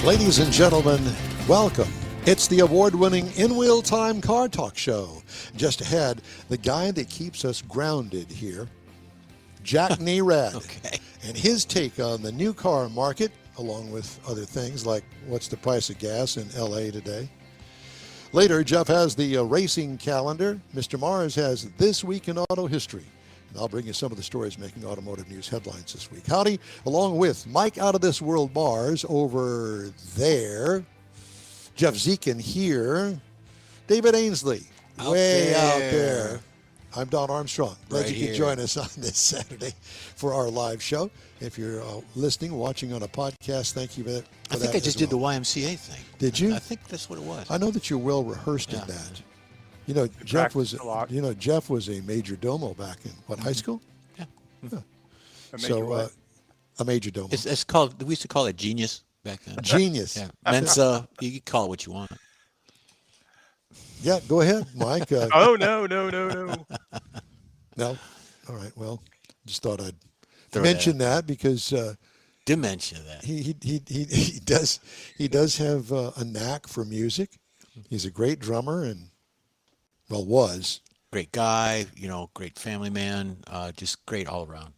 Ladies and gentlemen, welcome. It's the award-winning In-Wheel Time Car Talk Show. Just ahead, the guy that keeps us grounded here, Jack Nerad, and his take on the new car market, along with other things like what's the price of gas in L.A. today. Later, Jeff has the racing calendar. Mr. Mars has This Week in Auto History. And I'll bring you some of the stories making automotive news headlines this week. Howdy, along with Mike Out of This World Mars over there, Jeff Zekin here, David Ainsley out there. I'm Don Armstrong. Glad you could join us on this Saturday for our live show. If you're listening, watching on a podcast, thank you for that. I think I just did the YMCA thing. Did you? I think that's what it was. I know that you're well rehearsed in that. You know, Jeff was a major domo back in high school? Yeah. A major domo. It's called. We used to call it genius back then. Genius. Yeah. Mensa. You can call it what you want. Yeah, go ahead, Mike. No. No? All right, well, just thought I'd mention that because Dementia that. He does have a knack for music. He's a great drummer and was. Great guy, great family man, just great all around.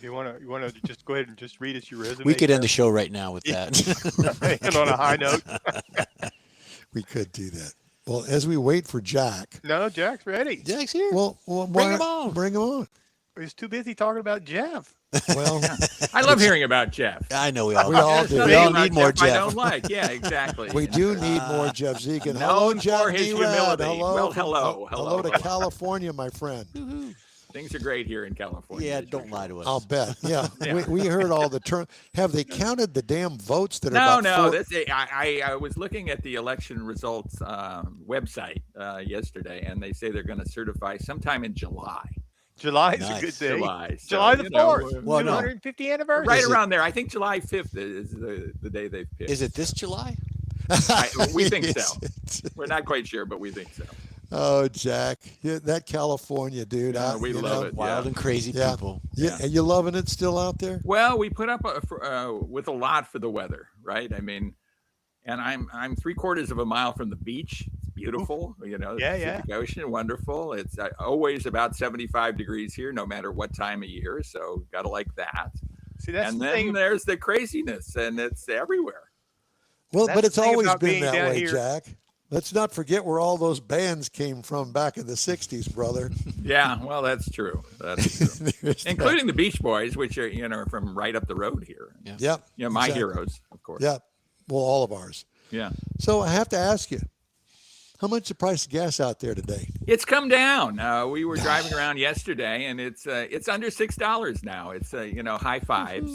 You want to just go ahead and just read us your resume? We could end the show right now with that. And on a high note. We could do that. Well, as we wait for Jack. No, Jack's ready. Jack's here. Well, bring him on. Bring him on. He's too busy talking about Jeff. Well, I love hearing about Jeff. I know we all do. We all need more Jeff. I don't like. Yeah, exactly. We do need more Jeff Zekin. Hello, Jack for his Nerad. humility. Hello to California, my friend. Things are great here in California. Yeah, don't lie to us. I'll bet. Yeah, we heard all the terms. Have they counted the damn votes that are? No. I was looking at the election results website yesterday, and they say they're going to certify sometime in July. July is a good day. July the 4th. 250th anniversary. Right around there. I think July 5th is the day they've picked. Is it this July? We think so. We're not quite sure, but we think so. Oh, Jack, that California dude. We love it. Wild and crazy people. Yeah, are you loving it still out there? Well, we put up with a lot for the weather, right? I mean, and I'm 3/4 of a mile from the beach. It's beautiful, the Pacific Ocean, wonderful. It's always about 75 degrees here, no matter what time of year. So gotta like that. See, that's and the then thing. There's the craziness, and it's everywhere. Well, but it's always been that way, here. Jack. Let's not forget where all those bands came from back in the 60s, brother. Yeah, well, that's true. That's true. Including the Beach Boys, which are, from right up the road here. Yep. My heroes, of course. Yep. Well, all of ours. Yeah. So I have to ask you, how much is the price of gas out there today? It's come down. We were driving around yesterday, and it's under $6 now. It's high fives.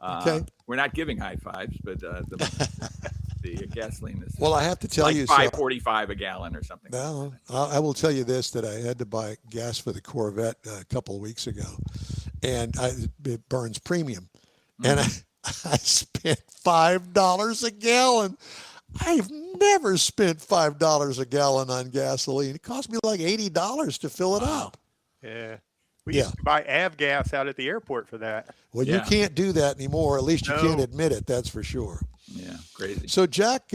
Okay. We're not giving high fives, but the gasoline is. Well, I have to tell you, $5.45 a gallon or something. Well, I will tell you this: that I had to buy gas for the Corvette a couple of weeks ago, and it burns premium, and I spent $5 a gallon. I've never spent $5 a gallon on gasoline. It cost me like $80 to fill it up. Yeah. We used to buy avgas out at the airport for that. Well, you can't do that anymore. At least you can't admit it. That's for sure. Yeah, crazy. So, Jack,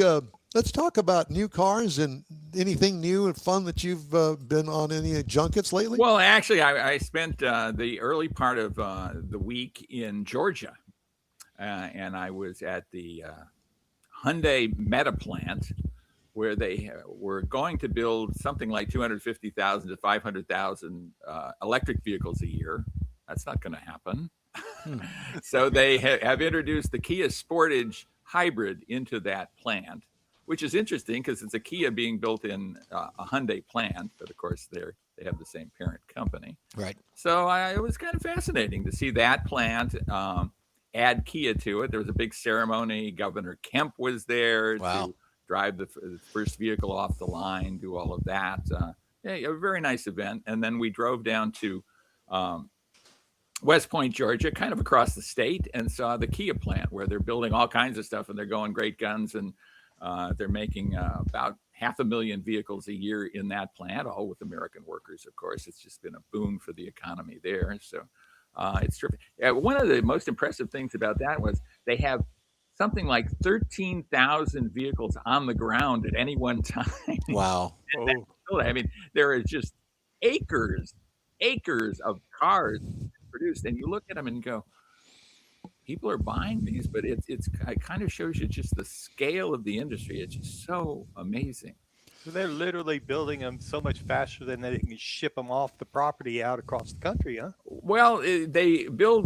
let's talk about new cars and anything new and fun that you've been on any junkets lately. Well, actually, I spent the early part of the week in Georgia, and I was at the Hyundai Meta plant, where they were going to build something like 250,000 to 500,000 electric vehicles a year. That's not going to happen. So they have introduced the Kia Sportage hybrid into that plant, which is interesting because it's a Kia being built in a Hyundai plant, but of course they have the same parent company. Right. So it was kind of fascinating to see that plant add Kia to it. There was a big ceremony. Governor Kemp was there to drive the first vehicle off the line, do all of that. A very nice event. And then we drove down to West Point, Georgia, kind of across the state, and saw the Kia plant where they're building all kinds of stuff, and they're going great guns, and they're making about 500,000 vehicles a year in that plant, all with American workers, of course. It's just been a boon for the economy there. So it's terrific. One of the most impressive things about that was they have something like 13,000 vehicles on the ground at any one time. Wow. I mean, there is just acres of cars produced, and you look at them and go, people are buying these, but it kind of shows you just the scale of the industry. It's just so amazing. So they're literally building them so much faster than they can ship them off the property out across the country, huh? Well, they build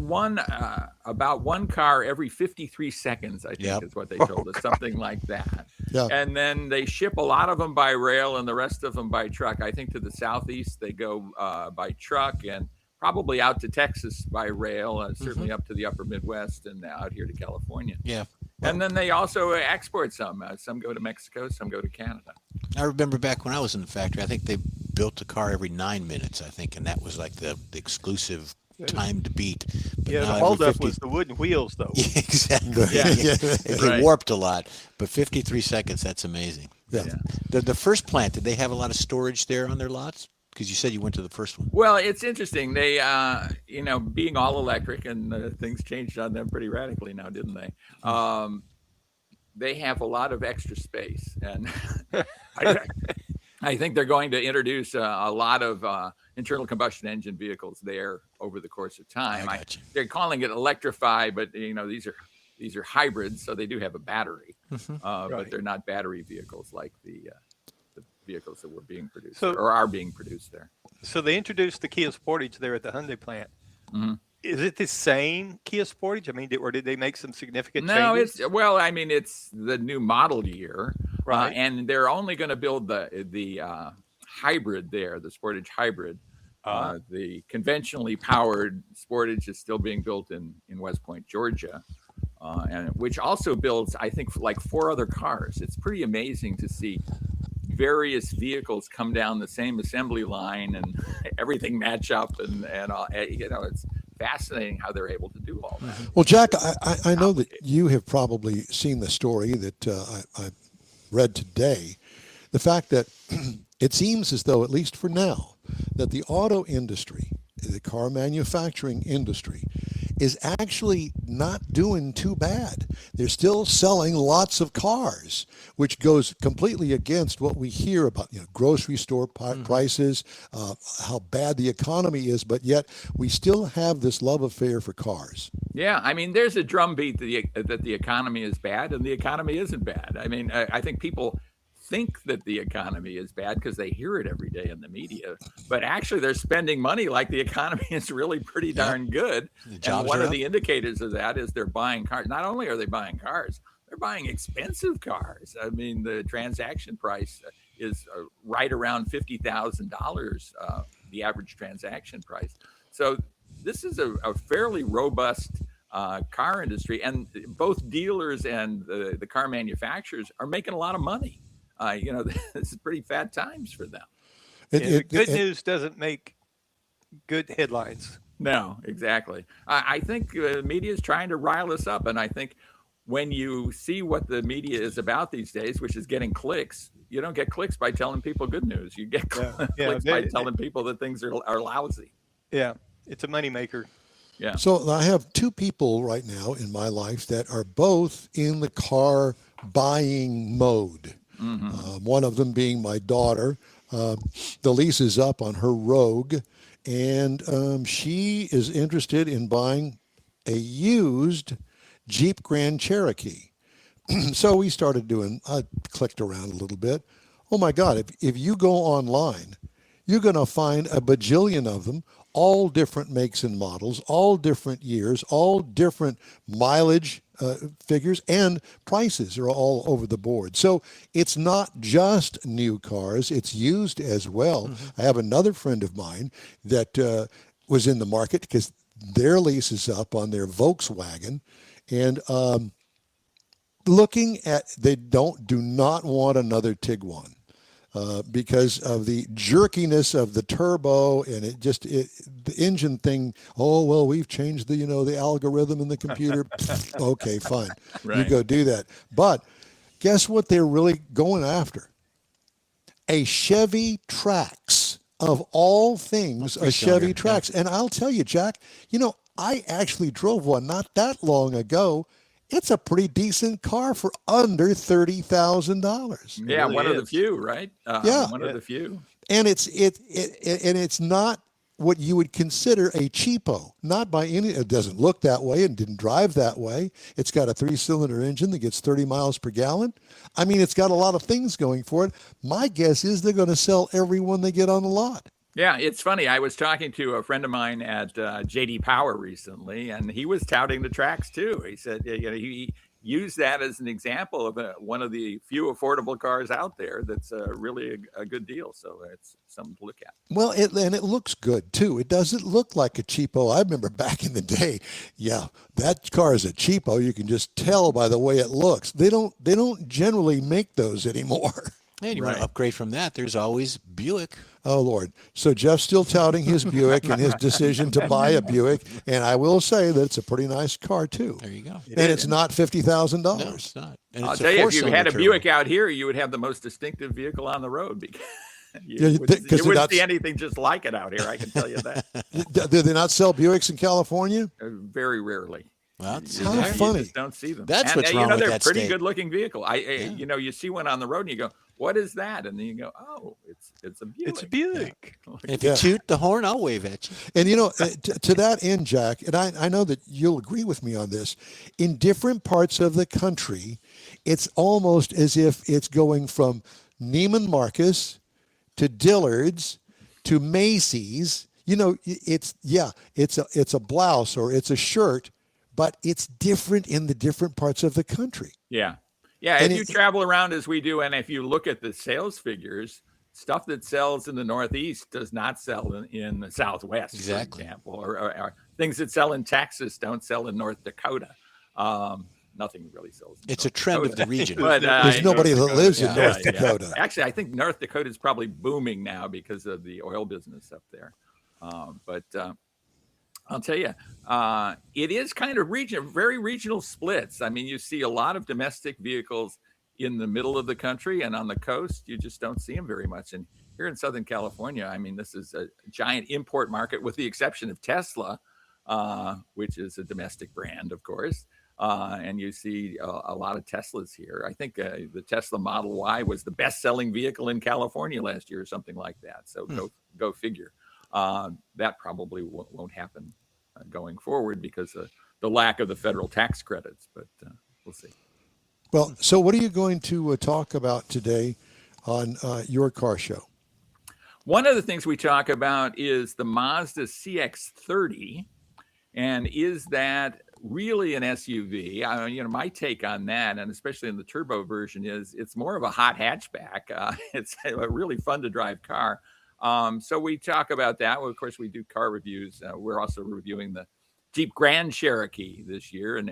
about one car every 53 seconds, I think is what they told us, something like that. Yeah. And then they ship a lot of them by rail and the rest of them by truck. I think to the southeast, they go by truck and probably out to Texas by rail, certainly up to the upper Midwest and out here to California. Yeah. And then they also export some. Some go to Mexico, some go to Canada. I remember back when I was in the factory, I think they built a car every 9 minutes, I think, and that was like the exclusive time to beat. But Yeah, the holdup was the wooden wheels, though. Yeah, exactly. It warped a lot, but 53 seconds, that's amazing. Yeah. The first plant, did they have a lot of storage there on their lots? Because you said you went to the first one. Well, it's interesting. They, being all electric, and things changed on them pretty radically now, didn't they? They have a lot of extra space, and I think they're going to introduce a lot of internal combustion engine vehicles there over the course of time. They're calling it electrify, but these are hybrids, so they do have a battery, but they're not battery vehicles like the vehicles that were being produced or are being produced there. So they introduced the Kia Sportage there at the Hyundai plant. Mm-hmm. Is it the same Kia Sportage? I mean, or did they make some significant changes? No, it's the new model year, right? And they're only going to build the hybrid there, the Sportage hybrid. The conventionally powered Sportage is still being built in West Point, Georgia, and which also builds, I think, like 4 other cars. It's pretty amazing to see various vehicles come down the same assembly line and everything match up, and it's fascinating how they're able to do all that. Well, Jack, I know that you have probably seen the story that I read today. The fact that it seems as though, at least for now, that the auto industry, the car manufacturing industry, is actually not doing too bad. They're still selling lots of cars, which goes completely against what we hear about, grocery store prices, how bad the economy is, but yet we still have this love affair for cars. Yeah, I mean, there's a drumbeat that the economy is bad, and the economy isn't bad. I mean, I think people think that the economy is bad because they hear it every day in the media, but actually they're spending money like the economy is really pretty darn good. And one of the indicators of that is they're buying cars. Not only are they buying cars, they're buying expensive cars. I mean, the transaction price is right around $50,000, the average transaction price. So this is a fairly robust car industry, and both dealers and the car manufacturers are making a lot of money. This is pretty fat times for them. Good news doesn't make good headlines. No, exactly. I think the media is trying to rile us up. And I think when you see what the media is about these days, which is getting clicks, you don't get clicks by telling people good news. You get clicks by telling people that things are lousy. Yeah, it's a moneymaker. Yeah. So I have 2 people right now in my life that are both in the car buying mode. One of them being my daughter. The lease is up on her Rogue, and she is interested in buying a used Jeep Grand Cherokee. So we started I clicked around a little bit. Oh my God, if you go online, you're going to find a bajillion of them, all different makes and models, all different years, all different mileage figures, and prices are all over the board. So it's not just new cars, it's used as well. I have another friend of mine that was in the market because their lease is up on their Volkswagen, and they do not want another Tiguan. Because of the jerkiness of the turbo, and the engine thing. Oh well, we've changed the algorithm in the computer. Okay, fine, Right. You go do that. But guess what? They're really going after a Chevy Trax, of all things, a Chevy Trax. And I'll tell you, Jack, I actually drove one not that long ago. it's a pretty decent car for under $30,000. Yeah, really one of the is. few, right? Yeah. One of the few. And it's not what you would consider a cheapo. Not by any. It doesn't look that way and didn't drive that way. It's got a 3-cylinder engine that gets 30 miles per gallon. I mean, it's got a lot of things going for it. My guess is they're going to sell every one they get on the lot. Yeah, it's funny. I was talking to a friend of mine at JD Power recently, and he was touting the Trax too. He said, he used that as an example of one of the few affordable cars out there that's really a good deal. So it's something to look at. Well, it looks good too. It doesn't look like a cheapo. I remember back in the day, yeah, that car is a cheapo. You can just tell by the way it looks. They don't generally make those anymore. And you want to upgrade from that, there's always Buick. Oh, Lord. So Jeff's still touting his Buick and his decision to buy a Buick. And I will say that it's a pretty nice car, too. There you go. And it's not $50,000. No, it's not. And I'll it's tell you, if you four-cylinder had a turbo. Buick out here, you would have the most distinctive vehicle on the road because Yeah, you wouldn't not- see anything just like it out here. I can tell you that. Do they not sell Buicks in California? Very rarely. Well, see, How there- You funny. just don't see them. That's And, what's wrong you know, with they're that pretty state. good-looking vehicle. You see one on the road and you go, "What is that?" And then you go, "Oh, it's a Buick." It's a Buick. If you Yeah. toot the horn, I'll wave at you. And, to that end, Jack, and I know that you'll agree with me on this, in different parts of the country, it's almost as if it's going from Neiman Marcus to Dillard's to Macy's. It's a blouse or it's a shirt, but it's different in the different parts of the country. Yeah. Yeah. And If you travel around as we do, and if you look at the sales figures, stuff that sells in the Northeast does not sell in the Southwest, Exactly. for example, or things that sell in Texas don't sell in North Dakota. Nothing really sells. In It's North a trend of Dakota. the region. But, There's nobody that lives in Yeah. North Dakota. Actually, I think North Dakota is probably booming now because of the oil business up there. But I'll tell you, it is kind of very regional splits. I mean, you see a lot of domestic vehicles in the middle of the country, and on the coast, you just don't see them very much. And here in Southern California, I mean, this is a giant import market, with the exception of Tesla, which is a domestic brand, of course. And you see a lot of Teslas here. I think the Tesla Model Y was the best-selling vehicle in California last year, or something like that. So go figure. That probably won't happen going forward because of the lack of the federal tax credits. But we'll see. Well, so what are you going to talk about today on your car show? One of the things we talk about is the Mazda CX-30, and is that really an SUV? My take on that, and especially in the turbo version, is it's more of a hot hatchback. It's a really fun to drive car. So we talk about that. Well, of course, we do car reviews. We're also reviewing the Jeep Grand Cherokee this year, and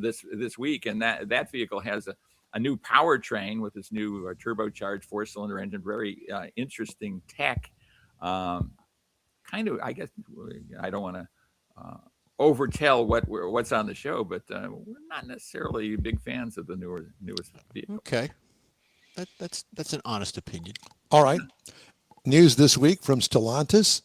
this week, and that vehicle has a new powertrain with this new turbocharged 4-cylinder engine. Very interesting tech. Kind of, I guess, I don't want to overtell what's on the show, but we're not necessarily big fans of the newest vehicle. Okay. That's an honest opinion. All right. News this week from Stellantis.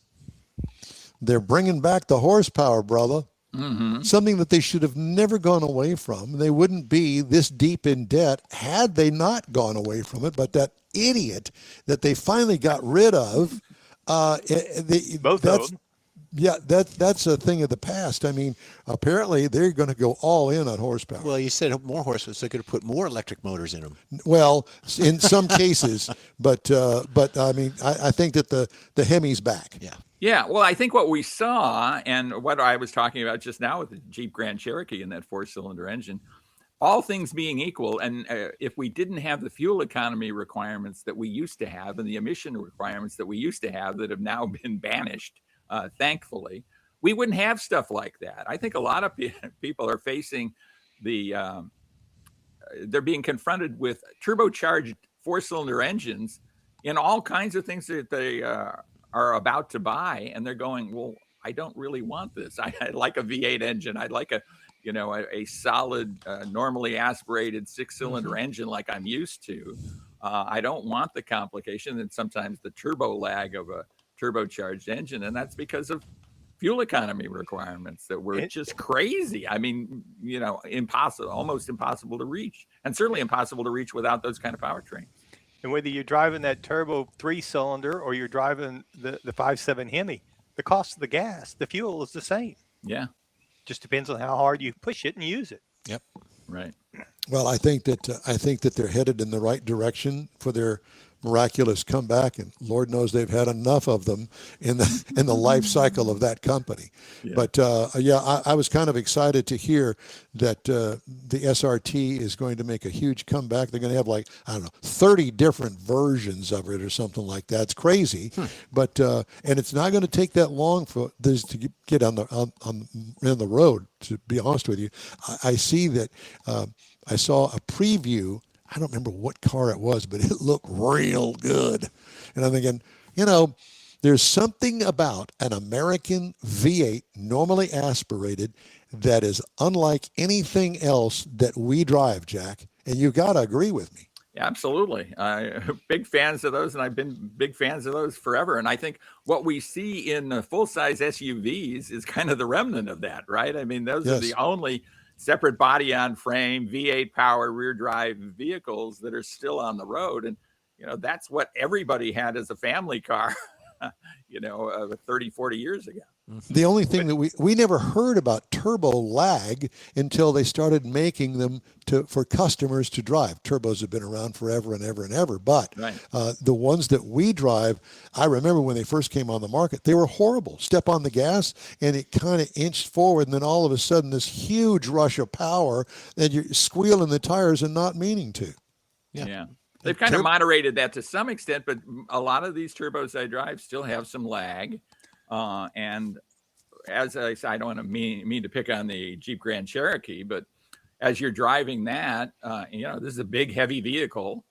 They're bringing back the horsepower, brother. Mm-hmm. Something that they should have never gone away from. They wouldn't be this deep in debt had they not gone away from it. But that idiot that they finally got rid of, Both of them. Yeah, that's a thing of the past. I mean, apparently they're going to go all in on horsepower. Well, you said more horsepower, so they could have put more electric motors in them. Well, in some cases, but I mean, I think that the Hemi's back. Yeah. Yeah, well, I think what we saw, and what I was talking about just now with the Jeep Grand Cherokee and that 4-cylinder engine, all things being equal, and if we didn't have the fuel economy requirements that we used to have and the emission requirements that we used to have that have now been banished, thankfully, we wouldn't have stuff like that. I think a lot of people are facing they're being confronted with turbocharged 4-cylinder engines in all kinds of things that they are about to buy, and they're going, well, I don't really want this. I like a V8 engine. I'd like a solid, normally aspirated 6-cylinder engine like I'm used to. I don't want the complication and sometimes the turbo lag of a turbocharged engine, and that's because of fuel economy requirements that were just crazy. I mean, impossible, almost impossible to reach, and certainly impossible to reach without those kind of powertrains. And whether you're driving that turbo 3-cylinder or you're driving the 5.7 Hemi, the cost of the gas, the fuel is the same. Yeah. Just depends on how hard you push it and use it. Yep. Right. Well, I think that they're headed in the right direction for their miraculous comeback, and Lord knows they've had enough of them in the life cycle of that company. Yeah. But I was kind of excited to hear that the SRT is going to make a huge comeback. They're going to have 30 different versions of it or something like that. It's crazy, but and it's not going to take that long for this to get on the road. To be honest with you, I see that I saw a preview. I don't remember what car it was, but it looked real good. And I'm thinking, there's something about an American V8, normally aspirated, that is unlike anything else that we drive, Jack. And you got to agree with me. Yeah, absolutely. Big fans of those, and I've been big fans of those forever. And I think what we see in the full-size SUVs is kind of the remnant of that, right? I mean, those are the only separate body on frame, V8 power, rear drive vehicles that are still on the road. And, that's what everybody had as a family car, 30, 40 years ago. The only thing that we never heard about turbo lag until they started making them for customers to drive. Turbos have been around forever and ever and ever. But the ones that we drive, I remember when they first came on the market, they were horrible. Step on the gas and it kind of inched forward. And then all of a sudden this huge rush of power and you're squealing the tires and not meaning to. Yeah. They've kind of moderated that to some extent, but a lot of these turbos I drive still have some lag. And as I said, I don't want to mean to pick on the Jeep Grand Cherokee, but as you're driving that, this is a big, heavy vehicle,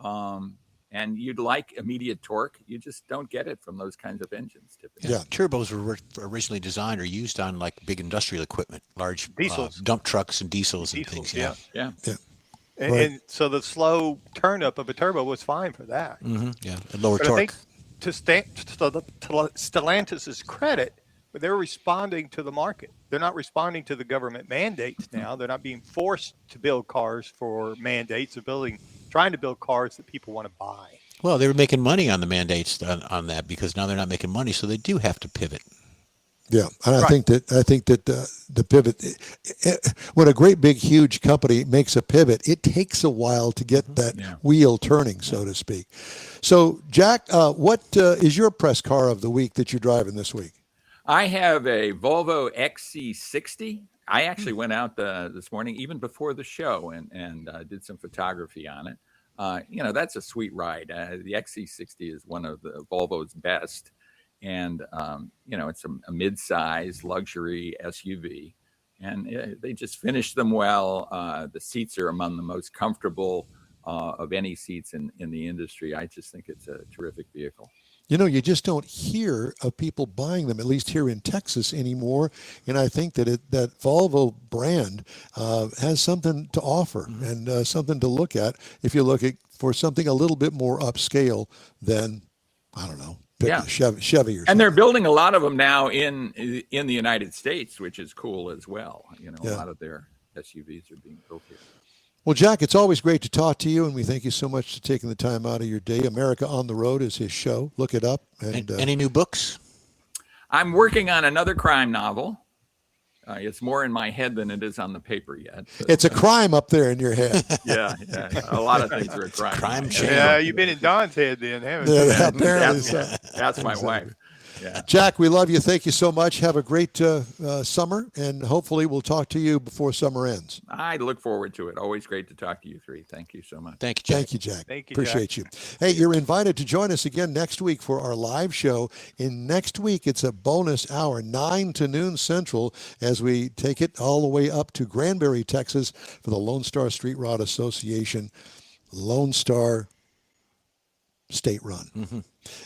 and you'd like immediate torque. You just don't get it from those kinds of engines typically. Yeah, turbos were originally designed or used on like big industrial equipment, large dump trucks and diesels and things. Yeah. Right. And so the slow turn up of a turbo was fine for that. Mm-hmm. Yeah, and lower torque. I think to Stellantis' credit, but they're responding to the market. They're not responding to the government mandates now. They're not being forced to build cars for mandates. They're trying to build cars that people want to buy. Well, they were making money on the mandates on that because now they're not making money, so they do have to pivot. Yeah, and I think that the pivot, when a great big huge company makes a pivot, it takes a while to get that wheel turning, so to speak. So, Jack, what is your press car of the week that you're driving this week? I have a Volvo XC60. I actually went out this morning, even before the show, and did some photography on it. That's a sweet ride. The XC60 is one of the Volvo's best. And, it's a mid-size luxury SUV. And they just finished them well. The seats are among the most comfortable of any seats in the industry. I just think it's a terrific vehicle. You just don't hear of people buying them, at least here in Texas anymore. And I think that that Volvo brand has something to offer and something to look at if you're looking for something a little bit more upscale than, I don't know, Chevy or something. And they're building a lot of them now in the United States, which is cool as well. A lot of their SUVs are being built here. Well, Jack, it's always great to talk to you, and we thank you so much for taking the time out of your day. America on the Road is his show. Look it up. And any new books? I'm working on another crime novel. It's more in my head than it is on the paper yet. But, it's a crime up there in your head. Yeah. A lot of things are a crime. Crime chamber. Yeah, you've been in Don's head then, haven't you? Yeah, apparently so. That's my wife. Yeah. Jack, we love you. Thank you so much. Have a great summer, and hopefully we'll talk to you before summer ends. I look forward to it. Always great to talk to you three. Thank you so much. Thank you, Jack. Thank you, Jack. Thank you, Appreciate Jack. you. Hey, you're invited to join us again next week for our live show. In next week, it's a bonus hour, 9 to noon Central, as we take it all the way up to Granbury, Texas, for the Lone Star Street Rod Association. Lone Star State Run. Mm-hmm.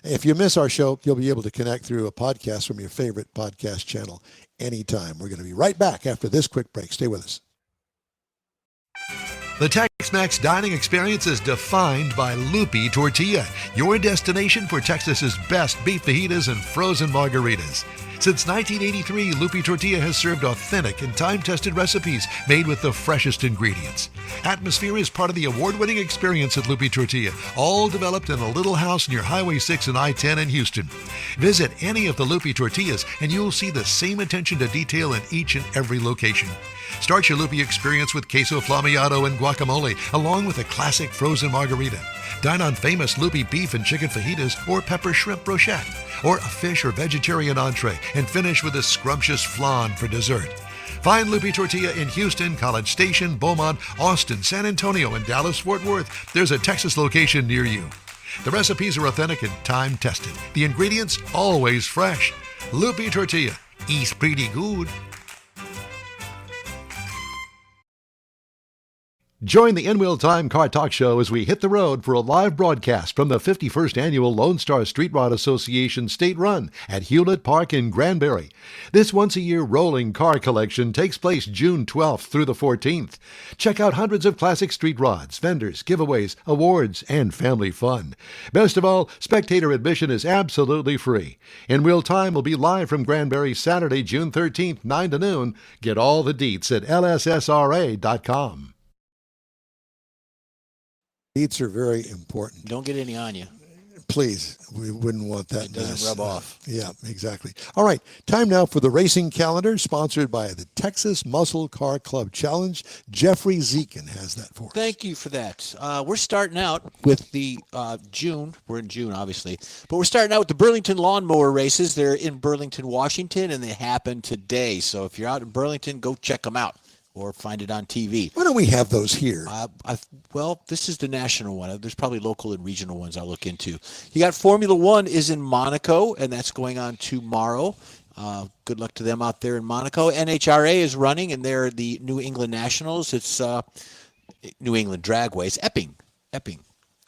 If you miss our show, you'll be able to connect through a podcast from your favorite podcast channel anytime. We're going to be right back after this quick break. Stay with us. The Tex-Mex dining experience is defined by Loopy Tortilla, your destination for Texas's best beef fajitas and frozen margaritas. Since 1983, Lupi Tortilla has served authentic and time-tested recipes made with the freshest ingredients. Atmosphere is part of the award-winning experience at Lupi Tortilla, all developed in a little house near Highway 6 and I-10 in Houston. Visit any of the Lupi Tortillas and you'll see the same attention to detail in each and every location. Start your Lupi experience with queso flammeado and guacamole, along with a classic frozen margarita. Dine on famous Lupi beef and chicken fajitas or pepper shrimp brochette, or a fish or vegetarian entree, and finish with a scrumptious flan for dessert. Find Lupi Tortilla in Houston, College Station, Beaumont, Austin, San Antonio, and Dallas-Fort Worth. There's a Texas location near you. The recipes are authentic and time-tested. The ingredients always fresh. Lupi Tortilla. Eats pretty good. Join the In-Wheel Time Car Talk Show as we hit the road for a live broadcast from the 51st Annual Lone Star Street Rod Association State Run at Hewlett Park in Granbury. This once-a-year rolling car collection takes place June 12th through the 14th. Check out hundreds of classic street rods, vendors, giveaways, awards, and family fun. Best of all, spectator admission is absolutely free. In-Wheel Time will be live from Granbury Saturday, June 13th, 9 to noon. Get all the deets at lssra.com. Deets are very important. Don't get any on you. Please, we wouldn't want that. It doesn't rub off. Yeah, exactly. All right, time now for the racing calendar, sponsored by the Texas Muscle Car Club Challenge. Jeffrey Zekin has that for us. Thank you for that. We're starting out with the June. We're in June, obviously. But we're starting out with the Burlington Lawnmower Races. They're in Burlington, Washington, and they happen today. So if you're out in Burlington, go check them out or find it on TV. Why don't we have those here? Well, this is the national one. There's probably local and regional ones I'll look into. You got Formula One is in Monaco, and that's going on tomorrow. Good luck to them out there in Monaco. NHRA is running, and they're the New England Nationals. It's New England Dragways, Epping.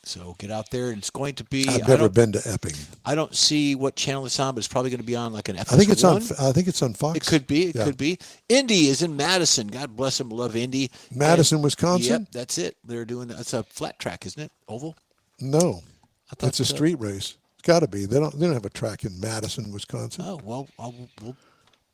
So get out there, and it's going to be. I've never been to Epping. I don't see what channel it's on, but it's probably going to be on like an FS1. I think it's on Fox. It could be. It could be. Indy is in Madison. God bless them. Love Indy. Madison, Wisconsin. Yep, that's it. They're doing. That's a flat track, isn't it? Oval. No, it's a street race. It's got to be. They don't have a track in Madison, Wisconsin. Oh well,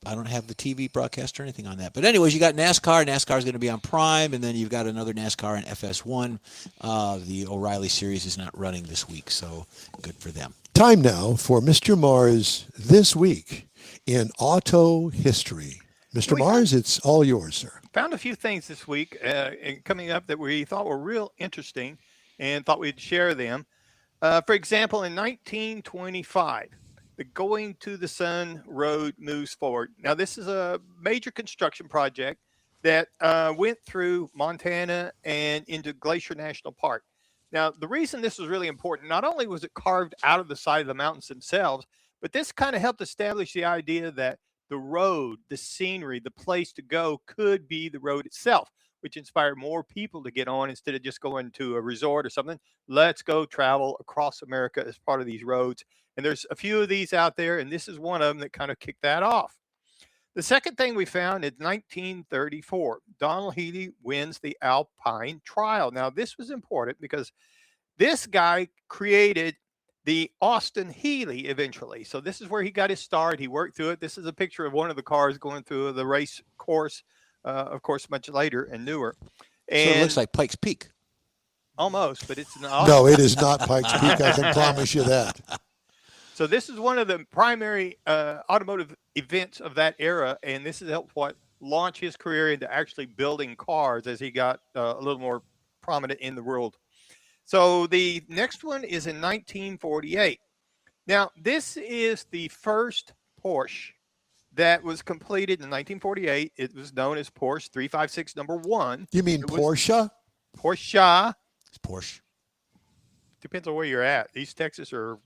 I don't have the TV broadcast or anything on that. But anyways, you got NASCAR. NASCAR is going to be on Prime, and then you've got another NASCAR on FS1. The O'Reilly Series is not running this week, so good for them. Time now for Mr. Mars This Week in Auto History. Mr. Mars, it's all yours, sir. Found a few things this week coming up that we thought were real interesting and thought we'd share them. For example, in 1925, the Going to the Sun Road moves forward. Now, this is a major construction project that went through Montana and into Glacier National Park. Now, the reason this was really important, not only was it carved out of the side of the mountains themselves, but this kind of helped establish the idea that the road, the scenery, the place to go could be the road itself, which inspired more people to get on instead of just going to a resort or something. Let's go travel across America as part of these roads. And there's a few of these out there, and this is one of them that kind of kicked that off. The second thing we found in 1934, Donald Healey wins the Alpine Trial. Now, this was important because this guy created the Austin Healey eventually. So this is where he got his start. He worked through it. This is a picture of one of the cars going through the race course, of course, much later and newer. And so it looks like Pikes Peak. Almost, but it's not. No, it is not Pikes Peak. I can promise you that. So this is one of the primary automotive events of that era, and this has helped launch his career into actually building cars as he got a little more prominent in the world. So the next one is in 1948. Now, this is the first Porsche that was completed in 1948. It was known as Porsche 356 number 1. You mean Porsche? Porsche. It's Porsche. Depends on where you're at, East Texas or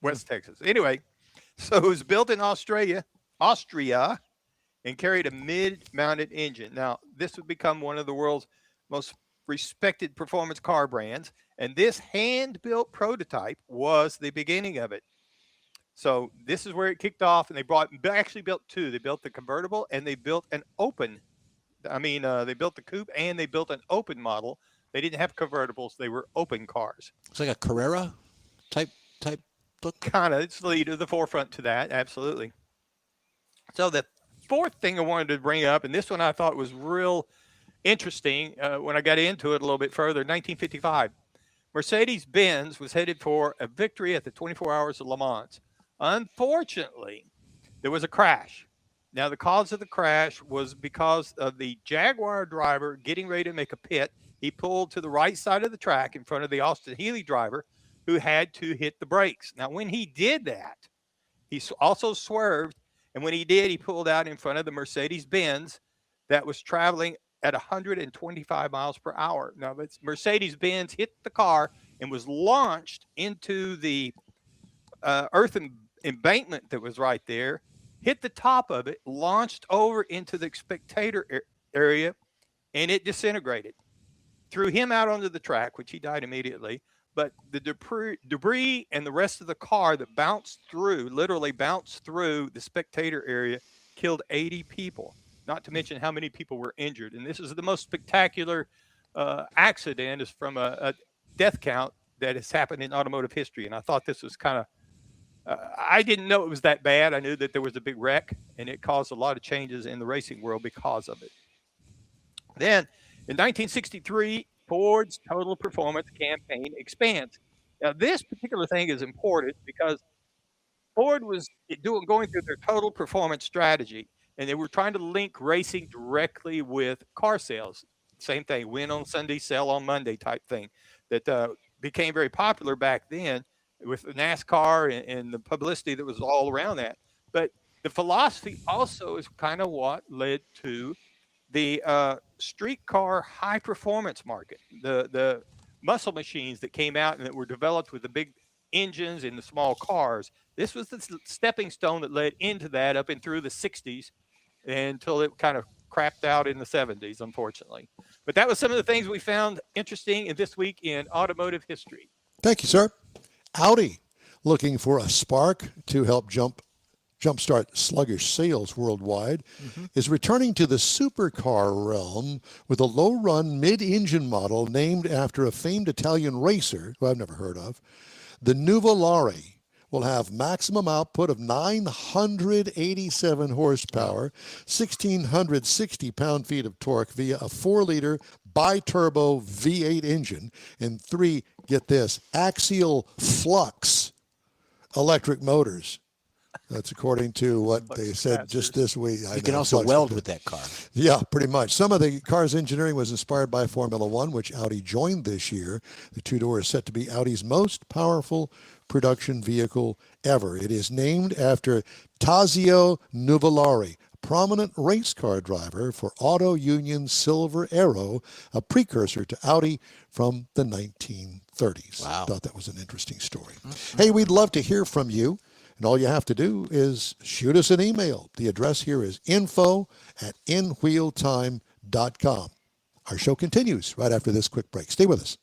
West Texas. Anyway, so it was built in Austria, and carried a mid-mounted engine. Now, this would become one of the world's most respected performance car brands, and this hand-built prototype was the beginning of it. So this is where it kicked off, and they actually built two. They built the convertible, and they built an open. They built the coupe, and they built an open model. They didn't have convertibles; they were open cars. It's like a Carrera type look. Kind of, it's the forefront to that, absolutely. So the fourth thing I wanted to bring up, and this one I thought was real interesting when I got into it a little bit further, 1955. Mercedes-Benz was headed for a victory at the 24 Hours of Le Mans. Unfortunately, there was a crash. Now, the cause of the crash was because of the Jaguar driver getting ready to make a pit. He pulled to the right side of the track in front of the Austin Healey driver, who had to hit the brakes. Now, when he did that, he also swerved, and when he did, he pulled out in front of the Mercedes-Benz that was traveling at 125 miles per hour. Now, Mercedes-Benz hit the car and was launched into the earth embankment that was right there, hit the top of it, launched over into the spectator area, and it disintegrated. Threw him out onto the track, which he died immediately. But the debris and the rest of the car that literally bounced through the spectator area, killed 80 people, not to mention how many people were injured. And this is the most spectacular accident is from a death count that has happened in automotive history. And I thought this was kind of, I didn't know it was that bad. I knew that there was a big wreck, and it caused a lot of changes in the racing world because of it. Then in 1963, Ford's Total Performance campaign expands. Now, this particular thing is important because Ford was going through their total performance strategy, and they were trying to link racing directly with car sales. Same thing, win on Sunday, sell on Monday type thing that became very popular back then with NASCAR and the publicity that was all around that. But the philosophy also is kind of what led to the streetcar high performance market, the muscle machines that came out and that were developed with the big engines and the small cars. This was the stepping stone that led into that up and through the 60s until it kind of crapped out in the 70s, unfortunately. But that was some of the things we found interesting in this week in automotive history. Thank you, sir. Audi, looking for a spark to help jumpstart sluggish sales worldwide, is returning to the supercar realm with a low-run mid-engine model named after a famed Italian racer who I've never heard of. The Nuvolari will have maximum output of 987 horsepower, 1,660 pound-feet of torque via a 4-liter bi-turbo V8 engine and 3, get this, axial flux electric motors. That's according to what they said just this week. You can also weld with that car. Yeah, pretty much. Some of the car's engineering was inspired by Formula One, which Audi joined this year. The two-door is set to be Audi's most powerful production vehicle ever. It is named after Tazio Nuvolari, a prominent race car driver for Auto Union Silver Arrow, a precursor to Audi from the 1930s. Wow. Thought that was an interesting story. Hey, we'd love to hear from you. And all you have to do is shoot us an email. The address here is info@inwheeltime.com. Our show continues right after this quick break. Stay with us.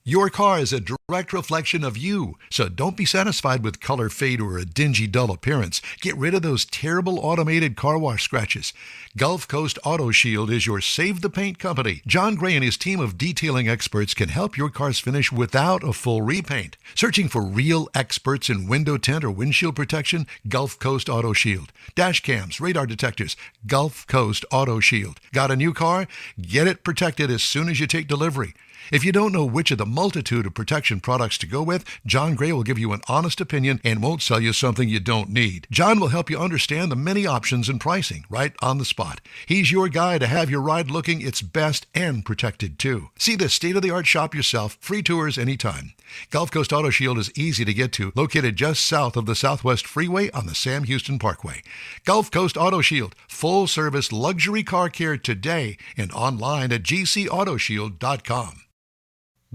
Your car is a direct reflection of you, so don't be satisfied with color fade or a dingy, dull appearance. Get rid of those terrible automated car wash scratches. Gulf Coast Auto Shield is your save-the-paint company. John Gray and his team of detailing experts can help your car's finish without a full repaint. Searching for real experts in window tint or windshield protection? Gulf Coast Auto Shield. Dash cams, radar detectors, Gulf Coast Auto Shield. Got a new car? Get it protected as soon as you take delivery. If you don't know which of the multitude of protection products to go with, John Gray will give you an honest opinion and won't sell you something you don't need. John will help you understand the many options and pricing right on the spot. He's your guy to have your ride looking its best and protected too. See the state-of-the-art shop yourself. Free tours anytime. Gulf Coast Auto Shield is easy to get to, located just south of the Southwest Freeway on the Sam Houston Parkway. Gulf Coast Auto Shield, full-service luxury car care today and online at gcautoshield.com.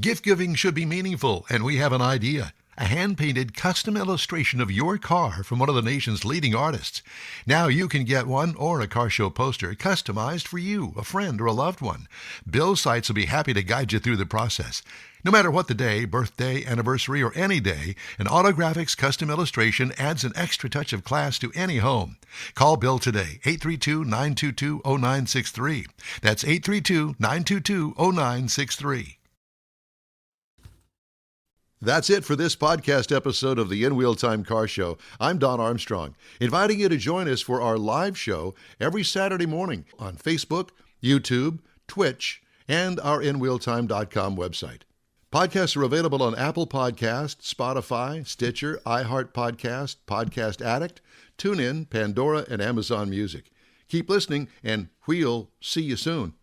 Gift giving should be meaningful, and we have an idea. A hand-painted custom illustration of your car from one of the nation's leading artists. Now you can get one or a car show poster customized for you, a friend, or a loved one. Bill Seitz will be happy to guide you through the process. No matter what the day, birthday, anniversary, or any day, an Autographics custom illustration adds an extra touch of class to any home. Call Bill today, 832-922-0963. That's 832-922-0963. That's it for this podcast episode of the In Wheel Time Car Show. I'm Don Armstrong, inviting you to join us for our live show every Saturday morning on Facebook, YouTube, Twitch, and our InWheelTime.com website. Podcasts are available on Apple Podcasts, Spotify, Stitcher, iHeart Podcast, Podcast Addict, TuneIn, Pandora, and Amazon Music. Keep listening, and we'll see you soon.